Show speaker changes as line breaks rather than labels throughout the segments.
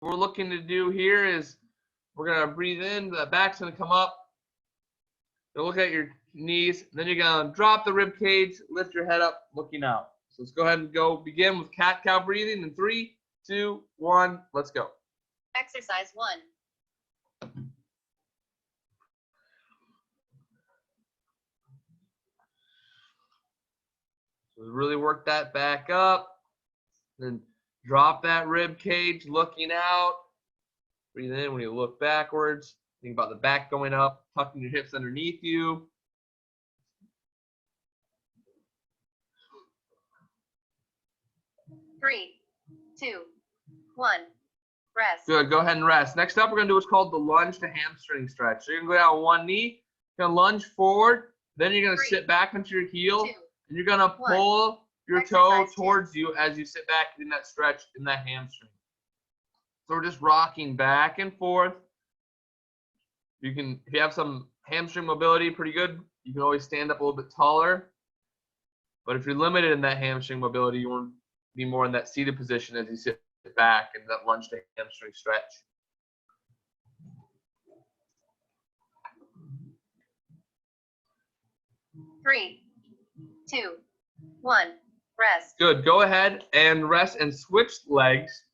we're looking to do here is we're going to breathe in, the back's going to come up. You'll look at your knees, then you're going to drop the rib cage, lift your head up, looking out. So let's go ahead and begin with cat-cow breathing in 3, 2, 1, let's go.
Exercise 1.
So really work that back up, then drop that rib cage, looking out. Breathe in when you look backwards. Think about the back going up, tucking your hips underneath you.
Three, 2, 1, rest.
Good, go ahead and rest. Next up, we're going to do what's called the lunge to hamstring stretch. So you're going to go down on one knee, you're going to lunge forward, then you're going to sit back onto your heel,
2,
and you're going to pull your toe towards you as you sit back in that stretch in that hamstring. So we're just rocking back and forth. You can, if you have some hamstring mobility pretty good, you can always stand up a little bit taller. But if you're limited in that hamstring mobility, you want to be more in that seated position as you sit back in that lunge to hamstring stretch.
Three, 2, 1, rest.
Good. Go ahead and rest and switch legs.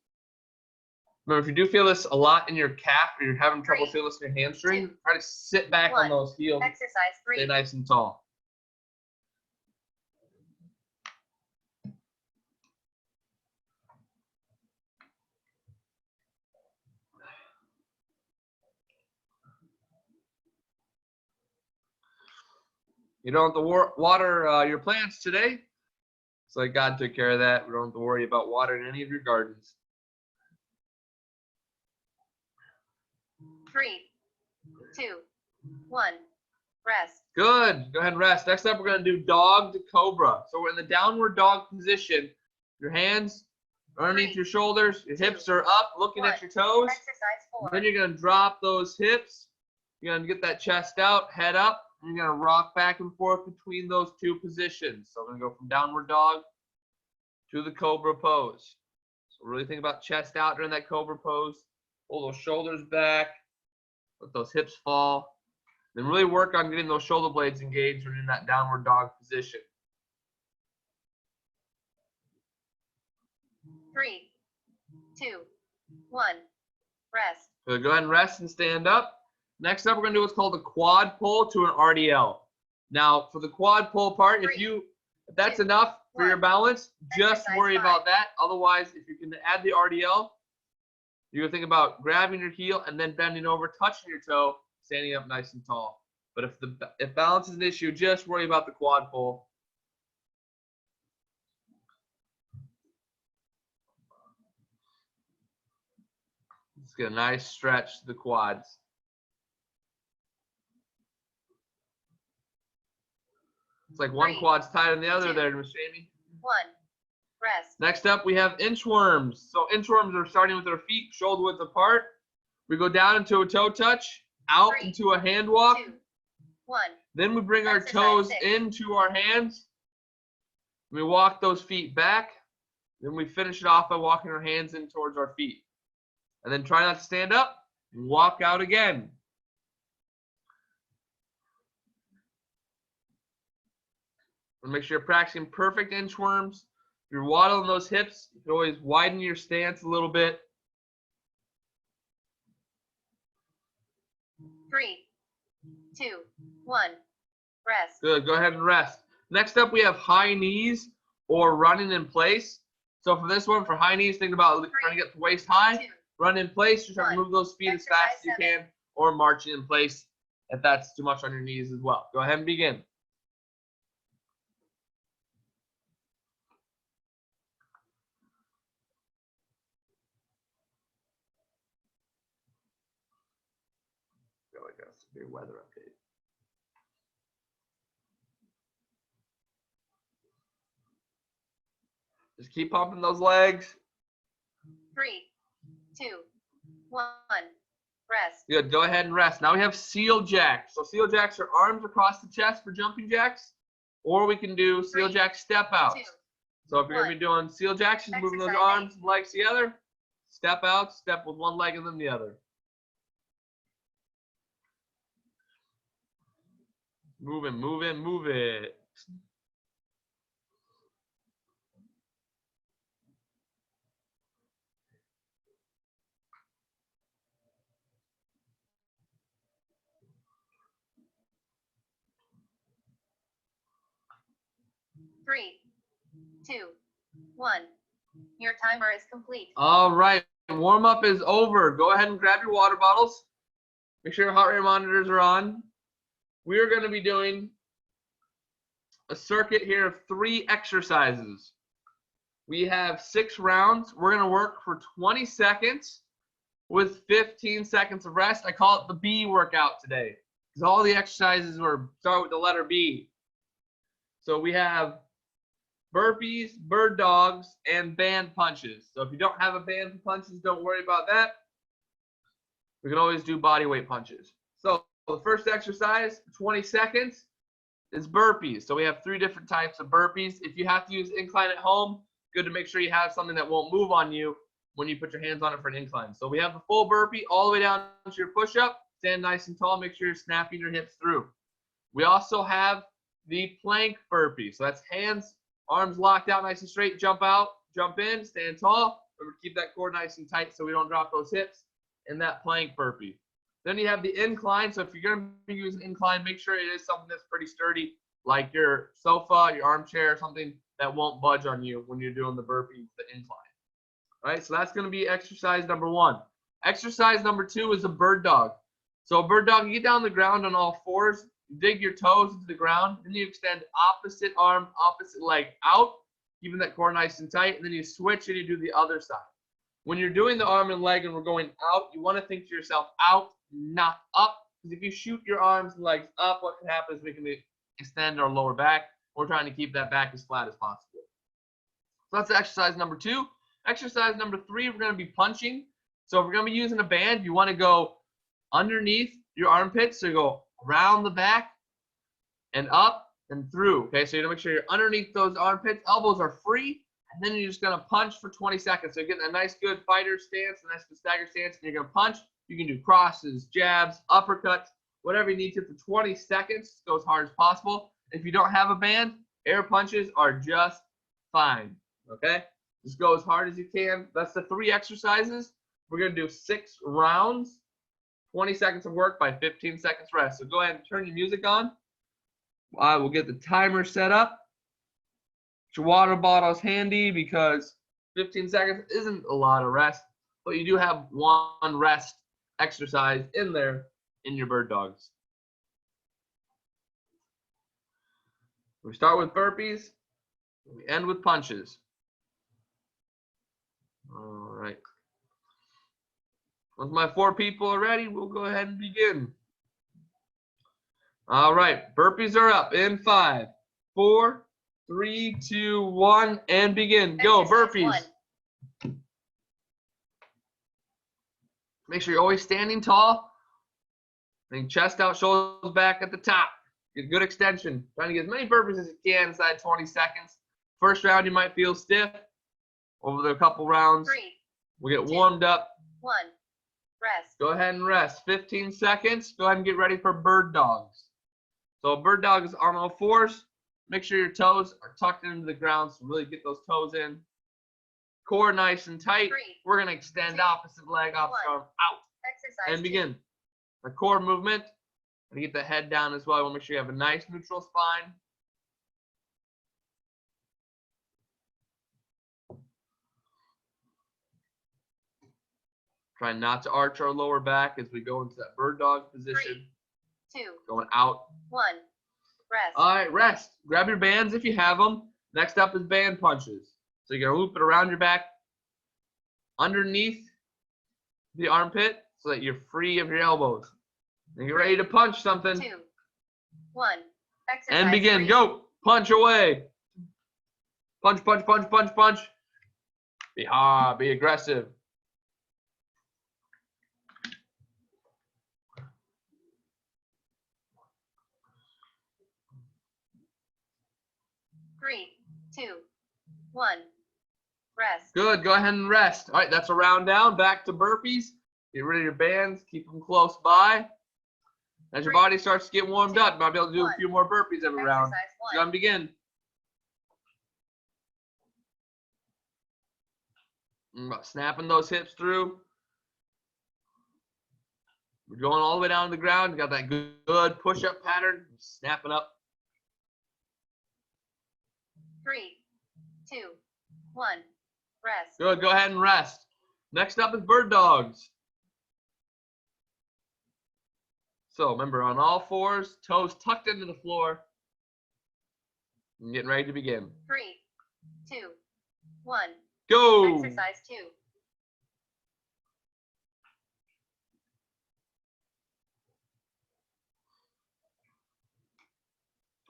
Remember, if you do feel this a lot in your calf or you're having trouble feeling this in your hamstring, try to sit back on those heels.
Exercise 3.
Stay nice and tall. You don't have to water your plants today. It's like God took care of that. We don't have to worry about watering any of your gardens.
3, 2, 1, rest.
Good. Go ahead and rest. Next up, we're going to do dog to cobra. So we're in the downward dog position. Your hands are underneath your shoulders. Your hips are up, looking at your toes.
Exercise 4.
Then you're going to drop those hips. You're going to get that chest out, head up. And you're going to rock back and forth between those two positions. So we're going to go from downward dog to the cobra pose. So really think about chest out during that cobra pose. Pull those shoulders back. Let those hips fall. Then really work on getting those shoulder blades engaged when you're in that downward dog position.
3, 2, 1, rest.
So go ahead and rest and stand up. Next up, we're going to do what's called a quad pull to an RDL. Now, for the quad pull part, if that's enough for your balance, just worry about that. Otherwise, if you can add the RDL, you're going to think about grabbing your heel and then bending over, touching your toe, standing up nice and tall. But if balance is an issue, just worry about the quad pull. Let's get a nice stretch to the quads. It's like one quad's tighter than the other there, Miss Jamie.
1, rest.
Next up, we have inchworms. So inchworms are starting with our feet shoulder width apart. We go down into a toe touch, out into a hand walk.
2, 1.
Then we bring our toes into our hands. We walk those feet back. Then we finish it off by walking our hands in towards our feet. And then try not to stand up and walk out again. Make sure you're practicing perfect inchworms. If you're waddling those hips, you can always widen your stance a little bit.
3, 2, 1, rest.
Good. Go ahead and rest. Next up, we have high knees or running in place. So for this one, for high knees, think about trying to get to waist high. Run in place. Just try to move those feet as fast as you can, or marching in place if that's too much on your knees as well. Go ahead and begin. Severe weather update. Just keep pumping those legs.
3, 2, 1, rest.
Good. Go ahead and rest. Now we have seal jacks. So seal jacks are arms across the chest for jumping jacks, or we can do seal jack step outs. So if you're going to be doing seal jacks, just moving those arms and legs together. Step out, step with one leg and then the other. Move it, move it, move it.
Three, two, one. Your timer is complete.
All right, warm up is over. Go ahead and grab your water bottles. Make sure your heart rate monitors are on. We are going to be doing a circuit here of 3 exercises. We have 6 rounds. We're going to work for 20 seconds with 15 seconds of rest. I call it the B workout today because all the exercises start with the letter B. So we have burpees, bird dogs, and band punches. So if you don't have a band for punches, don't worry about that. We can always do body weight punches. So the first exercise, 20 seconds, is burpees. So we have 3 different types of burpees. If you have to use incline at home, good to make sure you have something that won't move on you when you put your hands on it for an incline. So we have the full burpee all the way down to your push-up. Stand nice and tall. Make sure you're snapping your hips through. We also have the plank burpee. So that's hands, arms locked out nice and straight. Jump out, jump in, stand tall. Remember, keep that core nice and tight so we don't drop those hips in that plank burpee. Then you have the incline. So if you're going to be using incline, make sure it is something that's pretty sturdy, like your sofa, your armchair, or something that won't budge on you when you're doing the burpee, the incline. All right, so that's going to be exercise number 1. Exercise number 2 is a bird dog. So a bird dog, you get down on the ground on all fours, you dig your toes into the ground, then you extend opposite arm, opposite leg out, keeping that core nice and tight, and then you switch and you do the other side. When you're doing the arm and leg and we're going out, you want to think to yourself, out, not up. Because if you shoot your arms and legs up, what can happen is we can extend our lower back. We're trying to keep that back as flat as possible. So that's exercise number 2. Exercise number 3, we're going to be punching. So if we're going to be using a band, you want to go underneath your armpits. So you go around the back and up and through. Okay, so you got to make sure you're underneath those armpits. Elbows are free. And then you're just going to punch for 20 seconds. So you're getting a nice good fighter stance, a nice good stagger stance, and you're going to punch. You can do crosses, jabs, uppercuts, whatever you need to for 20 seconds. Go as hard as possible. If you don't have a band, air punches are just fine. Okay? Just go as hard as you can. That's the 3 exercises. We're going to do 6 rounds, 20 seconds of work by 15 seconds rest. So go ahead and turn your music on. We'll get the timer set up. Your water bottle's handy because 15 seconds isn't a lot of rest, but you do have 1 rest exercise in there in your bird dogs. We start with burpees, we end with punches. All right. Once my 4 people are ready, we'll go ahead and begin. All right, burpees are up in 5, 4, 3, 2, 1, and begin. Go, burpees.
1.
Make sure you're always standing tall. Bring chest out, shoulders back at the top. Get good extension. Trying to get as many burpees as you can inside 20 seconds. First round, you might feel stiff. Over the couple rounds,
3,
we'll get
2,
warmed up.
1. Rest.
Go ahead and rest. 15 seconds. Go ahead and get ready for bird dogs. So a bird dog is on all fours. Make sure your toes are tucked into the ground, so really get those toes in. Core nice and tight.
3,
We're going to extend
2,
opposite leg, opposite
1.
arm out.
Exercise
And begin. The core movement. And get the head down as well. I want to make sure you have a nice neutral spine. Try not to arch our lower back as we go into that bird dog position.
3, 2,
Going out.
1. Rest.
All right, rest. Grab your bands if you have them. Next up is band punches. So you're going to loop it around your back, underneath the armpit, so that you're free of your elbows. And you're ready to punch something.
2, 1. Exercise
And begin.
3.
Go. Punch away. Punch, punch, punch, punch, punch. Be hard. Be aggressive.
3, 2, 1. Rest.
Good. Go ahead and rest. All right, that's a round down. Back to burpees. Get rid of your bands. Keep them close by. As your body starts to get warmed up, you might be able to do a few more burpees every round.
Exercise
Go ahead and
1.
begin. Snapping those hips through. We're going all the way down to the ground. You got that good push-up pattern. Snapping up.
3, 2, 1. Rest.
Good. Go ahead and rest. Next up is bird dogs. So remember, on all fours, toes tucked into the floor. And getting ready to begin.
3, 2, 1.
Go.
Exercise 2.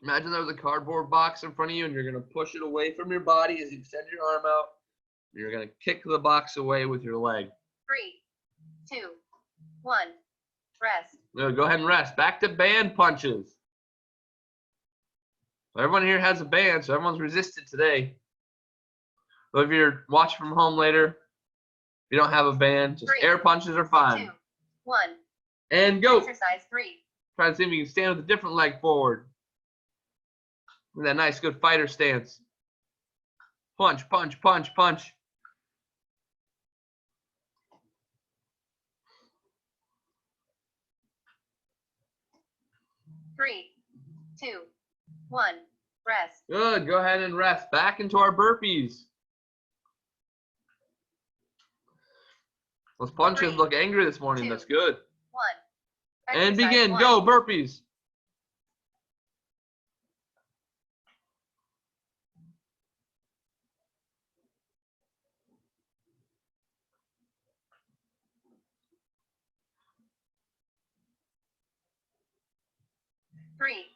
Imagine there was a cardboard box in front of you and you're going to push it away from your body as you extend your arm out. You're going to kick the box away with your leg.
3, 2, 1. Rest.
Good. Go ahead and rest. Back to band punches. So everyone here has a band, so everyone's resisted today. But if you're watching from home later, if you don't have a band, just
3,
air punches are
2,
fine.
1.
And go.
Exercise 3.
Try to see if you can stand with a different leg forward. With that nice, good fighter stance. Punch, punch, punch, punch.
Three, 2, 1. Rest.
Good. Go ahead and rest. Back into our burpees. Those punches
3,
look angry this morning.
2,
That's good.
1.
And
Exercise
begin.
1.
Go. Burpees.
Three,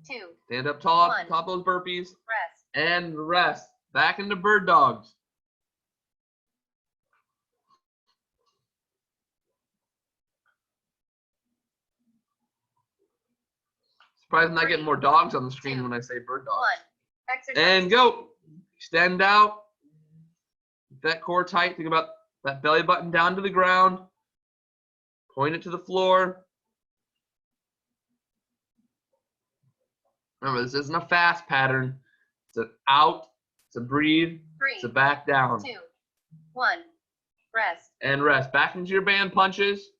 2.
Stand up tall,
1.
top of those burpees.
Rest.
And rest. Back into bird dogs. Surprised I'm not getting more dogs on the screen when I say bird dogs.
1. Exercise
And go. Extend out. Keep that core tight. Think about that belly button down to the ground. Point it to the floor. Remember, this isn't a fast pattern. It's an out. It's a breathe.
3,
It's a back down.
2, 1. Rest.
And rest. Back into your band punches.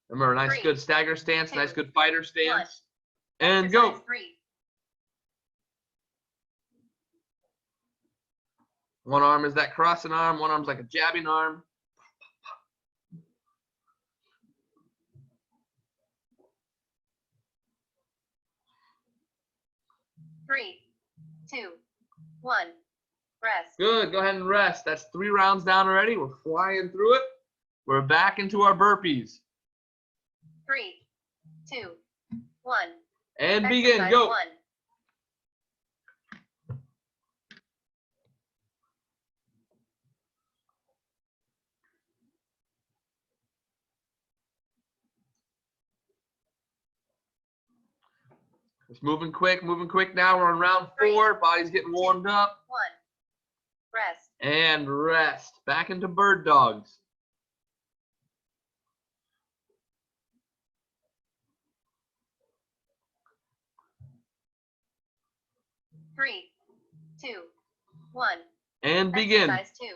Remember, a nice
3,
good stagger stance,
2,
nice good fighter
1.
stance. And go.
Exercise 3.
One arm is that crossing arm, one arm's like a jabbing arm.
Three, 2, 1. Rest.
Good. Go ahead and rest. That's 3 rounds down already. We're flying through it. We're back into our burpees.
3, 2, 1.
And begin.
Exercise
Go.
1.
It's moving quick now. We're on round 4. Body's getting warmed up.
1. Rest.
And rest. Back into bird dogs.
Three, 2, 1.
And begin.
Exercise 2.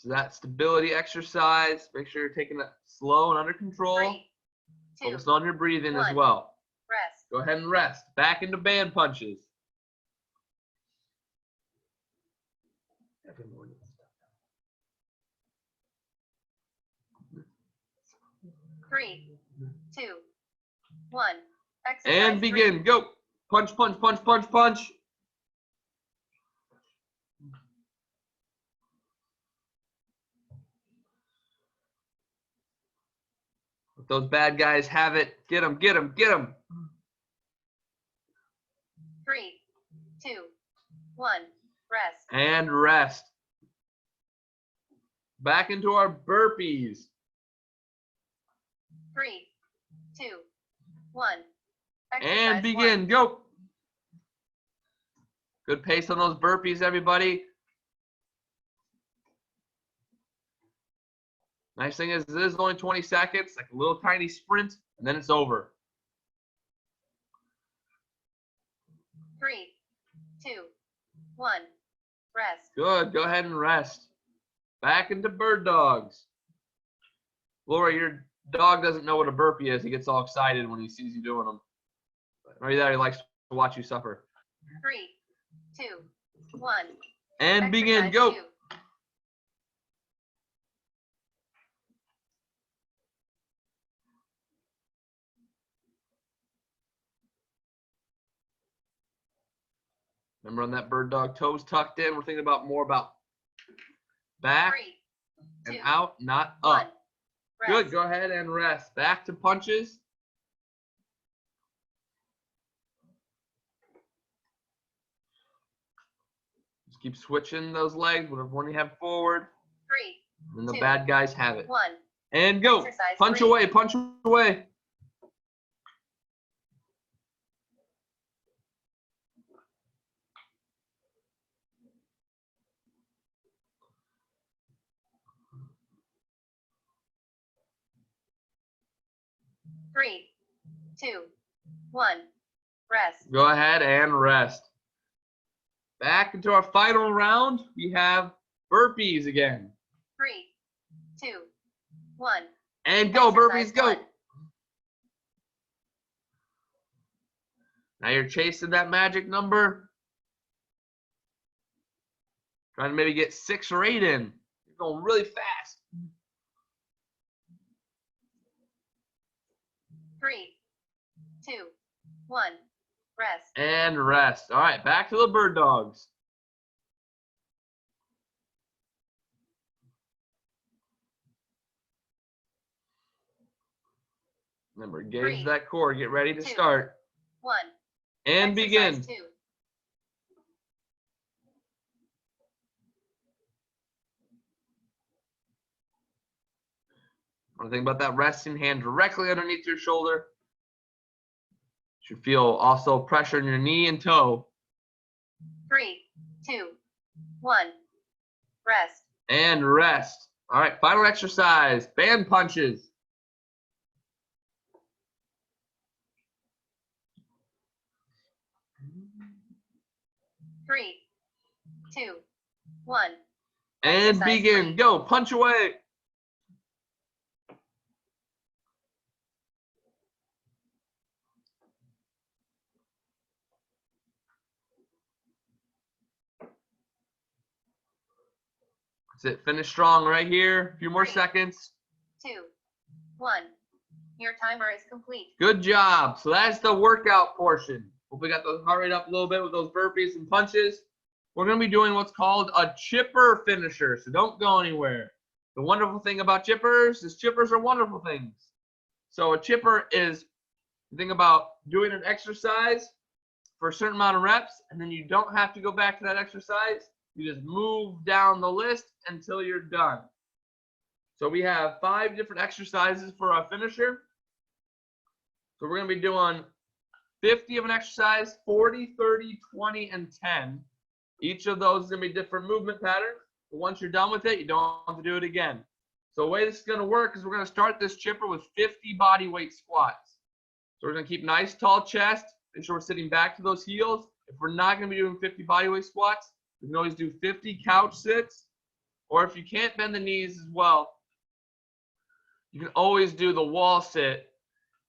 So that stability exercise. Make sure you're taking it slow and under control.
3, 2.
Focus on your breathing as
1.
well.
Rest.
Go ahead and rest. Back into band punches. Every morning.
3, 2, 1. Exercise
And
3.
begin. Go. Punch, punch, punch, punch, punch. Let those bad guys have it. Get them, get them, get them.
3, 2, 1. Rest.
And rest. Back into our burpees.
3, 2, 1. Exercise
And begin.
1.
Go. Good pace on those burpees, everybody. Nice thing is, this is only 20 seconds, like a little tiny sprint, and then it's over.
3, 2, 1. Rest.
Good. Go ahead and rest. Back into bird dogs. Laura, your dog doesn't know what a burpee is. He gets all excited when he sees you doing them. Maybe that he likes to watch you suffer.
3, 2, 1.
And begin.
Exercise
Go.
2.
Remember on that bird dog, toes tucked in. We're thinking about more about back
3,
and
2,
out, not
1.
up. Good. Go ahead and rest. Back to punches. Just keep switching those legs. Whatever one you have forward,
3,
and the
2,
bad guys have it.
1.
And go.
Exercise
Punch
3.
away. Punch away.
Three, 2, 1. Rest.
Go ahead and rest. Back into our final round. We have burpees again.
3, 2, 1.
And go,
Exercise
burpees, go.
1.
Now you're chasing that magic number. Trying to maybe get 6 or 8 in. You're going really fast.
3, 2, 1. Rest.
And rest. All right, back to the bird dogs. Remember, engage
3,
that core. Get ready to
2,
start.
1.
And begin.
Exercise 2.
One thing about that resting hand directly underneath your shoulder. You should feel also pressure in your knee and toe.
3, 2, 1. Rest.
And rest. All right, final exercise. Band punches.
Three, 2, 1.
And
Exercise
begin.
3.
Go. Punch away. That's it. Finish strong right here. A few more
3,
seconds.
2, 1. Your timer is complete.
Good job. So that's the workout portion. Hope we got the heart rate up a little bit with those burpees and punches. We're going to be doing what's called a chipper finisher. So don't go anywhere. The wonderful thing about chippers is chippers are wonderful things. So a chipper is the thing about doing an exercise for a certain amount of reps, and then you don't have to go back to that exercise. You just move down the list until you're done. So we have 5 different exercises for our finisher. So we're going to be doing 50 of an exercise, 40, 30, 20, and 10. Each of those is going to be different movement patterns. But once you're done with it, you don't have to do it again. So the way this is going to work is we're going to start this chipper with 50 body weight squats. So we're going to keep nice tall chest. Make sure we're sitting back to those heels. If we're not going to be doing 50 body weight squats, we can always do 50 couch sits. Or if you can't bend the knees as well, you can always do the wall sit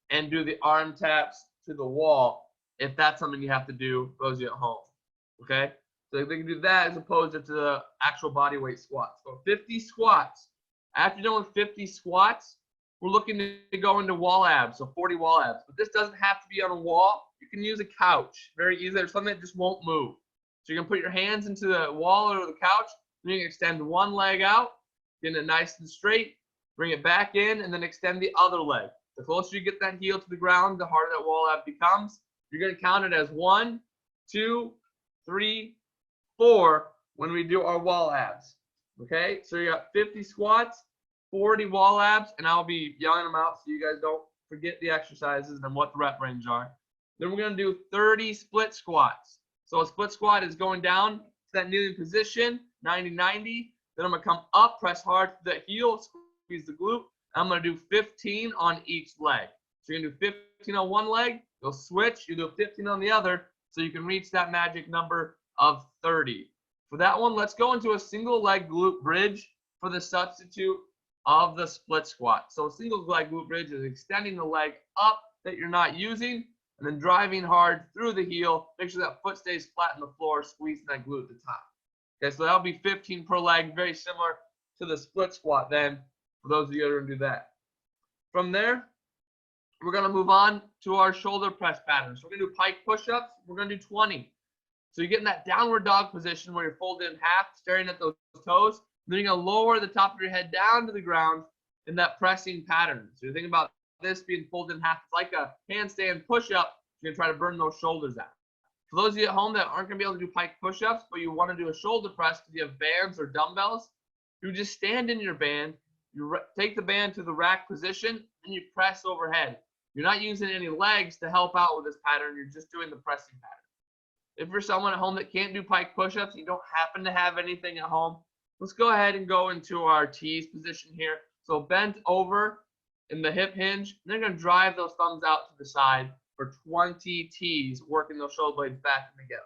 and do the arm taps to the wall if that's something you have to do for those of you at home. Okay? So they can do that as opposed to the actual body weight squats. So 50 squats. After you're done with 50 squats, we're looking to go into wall abs, so 40 wall abs. But this doesn't have to be on a wall. You can use a couch. Very easy. There's something that just won't move. So you can put your hands into the wall or the couch, and you can extend one leg out, get it nice and straight, bring it back in, and then extend the other leg. The closer you get that heel to the ground, the harder that wall ab becomes. You're going to count it as 1, 2, 3, 4 when we do our wall abs. Okay, so you got 50 squats, 40 wall abs, and I'll be yelling them out so you guys don't forget the exercises and what the rep range are. Then we're going to do 30 split squats. So a split squat is going down to that kneeling position, 90-90. Then I'm going to come up, press hard to the heel, squeeze the glute. I'm going to do 15 on each leg. So you're going to do 15 on one leg, you'll switch, you do 15 on the other, so you can reach that magic number of 30. For that one, let's go into a single leg glute bridge for the substitute of the split squat. So a single leg glute bridge is extending the leg up that you're not using and then driving hard through the heel. Make sure that foot stays flat on the floor, squeezing that glute at the top. Okay, so that'll be 15 per leg, very similar to the split squat then, for those of you that are going to do that. From there, we're going to move on to our shoulder press pattern. So we're going to do pike push-ups. We're going to do 20. So you get in that downward dog position where you're folded in half, staring at those toes. Then you're going to lower the top of your head down to the ground in that pressing pattern. So you think about this being folded in half. It's like a handstand push-up. You're going to try to burn those shoulders out. For those of you at home that aren't going to be able to do pike push-ups, but you want to do a shoulder press because you have bands or dumbbells, you just stand in your band. You take the band to the rack position, and you press overhead. You're not using any legs to help out with this pattern. You're just doing the pressing pattern. If you're someone at home that can't do pike push-ups, you don't happen to have anything at home, let's go ahead and go into our tees position here. So bent over in the hip hinge, and then you're going to drive those thumbs out to the side for 20 tees, working those shoulder blades back and together.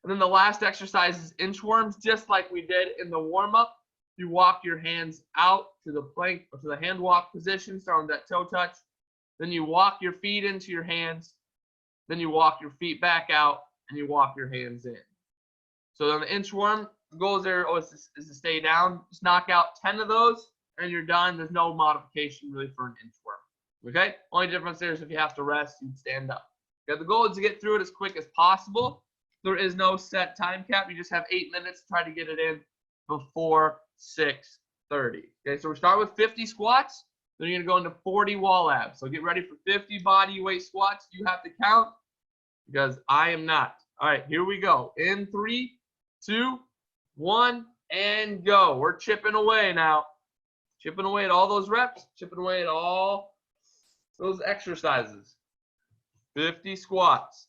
And then the last exercise is inchworms, just like we did in the warm-up. You walk your hands out to the plank, or to the hand walk position, starting with that toe touch. Then you walk your feet into your hands. Then you walk your feet back out, and you walk your hands in. So on the inchworm, the goal there is to stay down. Just knock out 10 of those, and you're done. There's no modification really for an inchworm. Okay? Only difference there is if you have to rest, you'd stand up. Okay? The goal is to get through it as quick as possible. There is no set time cap. You just have 8 minutes to try to get it in before 6:30. Okay? So we start with 50 squats. Then you're going to go into 40 wall abs. So get ready for 50 body weight squats. You have to count because I am not. All right, here we go. In 3, 2, 1, and go. We're chipping away now. Chipping away at all those reps. Chipping away at all those exercises. 50 squats.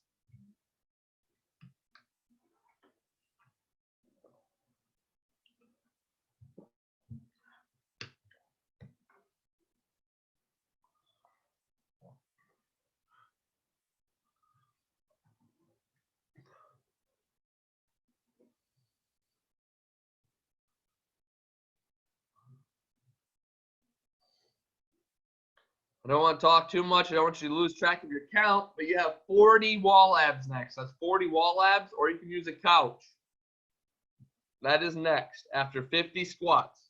I don't want to talk too much. I don't want you to lose track of your count, but you have 40 wall abs next. That's 40 wall abs, or you can use a couch. That is next after 50 squats.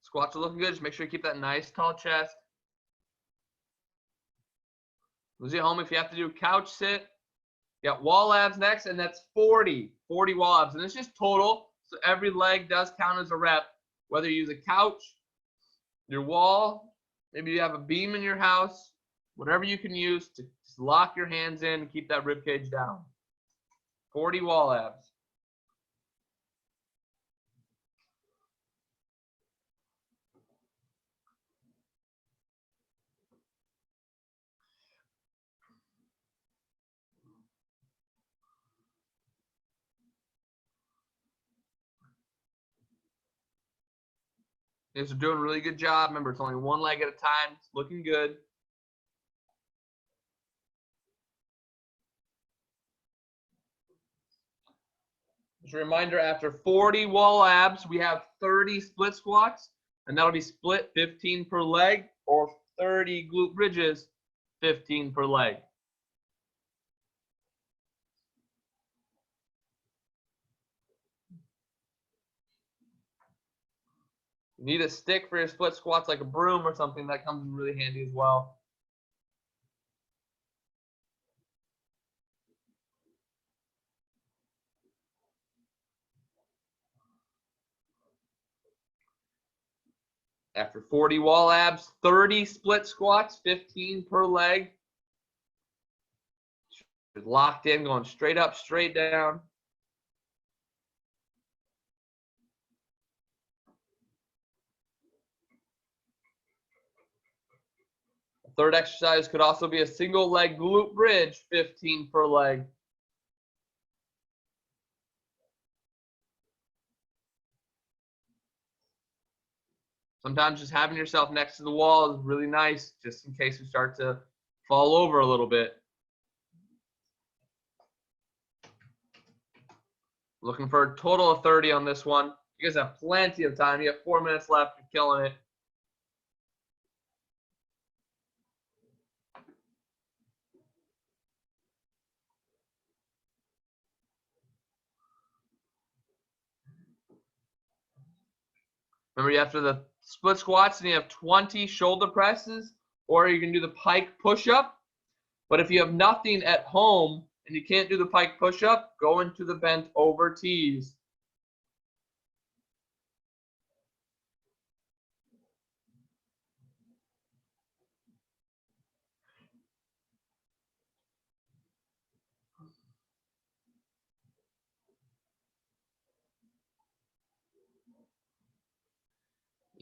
Squats are looking good. Just make sure you keep that nice tall chest. Those at home, if you have to do couch sit, you got wall abs next, and that's 40 wall abs. And it's just total, so every leg does count as a rep, whether you use a couch, your wall, maybe you have a beam in your house, whatever you can use to just lock your hands in and keep that rib cage down. 40 wall abs. You guys are doing a really good job. Remember, it's only one leg at a time. It's looking good. Just a reminder, after 40 wall abs, we have 30 split squats, and that'll be split 15 per leg, or 30 glute bridges, 15 per leg. You need a stick for your split squats, like a broom or something. That comes in really handy as well. After 40 wall abs, 30 split squats, 15 per leg. Locked in, going straight up, straight down. The third exercise could also be a single leg glute bridge, 15 per leg. Sometimes just having yourself next to the wall is really nice, just in case you start to fall over a little bit. Looking for a total of 30 on this one. You guys have plenty of time. You have 4 minutes left. You're killing it. Remember, after the split squats, and you have 20 shoulder presses, or you can do the pike push-up. But if you have nothing at home and you can't do the pike push-up, go into the bent over tees.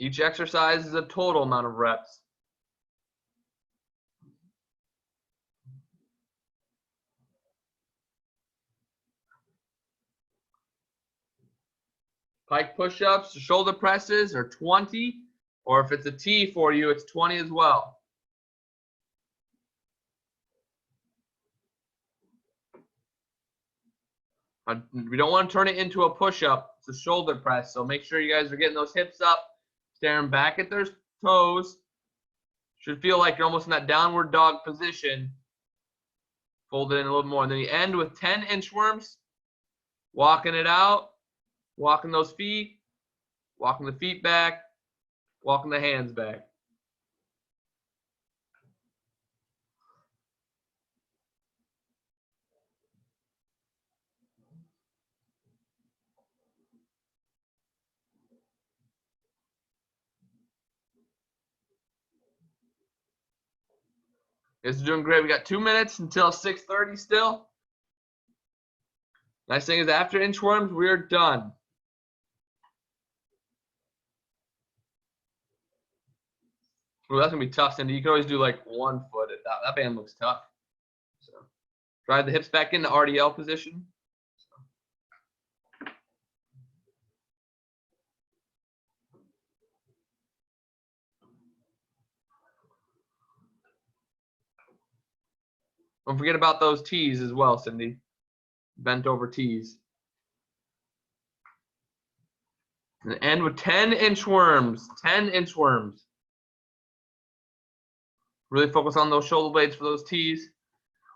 Each exercise is a total amount of reps. Pike push-ups, shoulder presses are 20, or if it's a T for you, it's 20 as well. We don't want to turn it into a push-up. It's a shoulder press, so make sure you guys are getting those hips up, staring back at their toes. Should feel like you're almost in that downward dog position. Fold it in a little more. And then you end with 10 inchworms, walking it out, walking those feet, walking the feet back, walking the hands back. You guys are doing great. We got 2 minutes until 6:30 still. Nice thing is after inchworms, we're done. Well, that's going to be tough, Cindy. You can always do like 1 foot. That band looks tough. So drive the hips back into RDL position. Don't forget about those T's as well, Cindy. Bent over T's. And end with 10 inchworms. 10 inchworms. Really focus on those shoulder blades for those T's.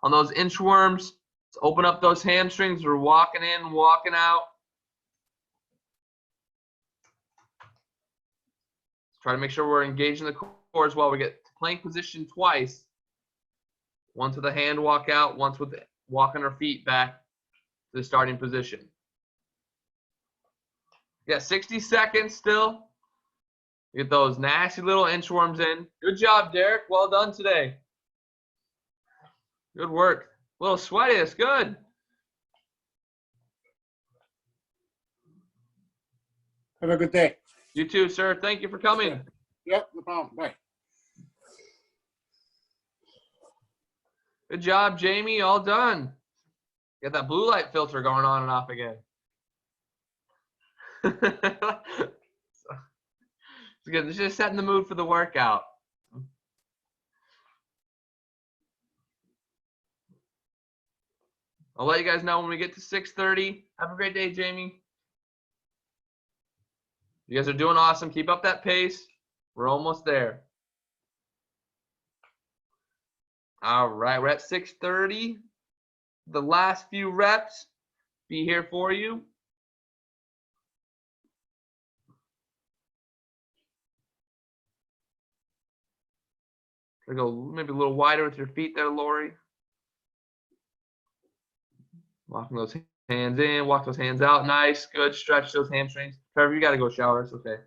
On those inchworms, let's open up those hamstrings. We're walking in, walking out. Let's try to make sure we're engaging the core as well. We get plank position twice. Once with a hand walk out, once with walking our feet back to the starting position. You got 60 seconds still. Get those nasty little inchworms in. Good job, Derek. Well done today. Good work. A little sweaty. That's good.
Have a good day.
You too, sir. Thank you for coming.
Yep, no problem. Bye.
Good job, Jamie. All done. Got that blue light filter going on and off again. It's good. It's just setting the mood for the workout. I'll let you guys know when we get to 6:30. Have a great day, Jamie. You guys are doing awesome. Keep up that pace. We're almost there. All right, we're at 6:30. The last few reps be here for you. Go maybe a little wider with your feet there, Lori. Walking those hands in, walk those hands out. Nice, good. Stretch those hamstrings. Trevor, you got to go shower. It's okay.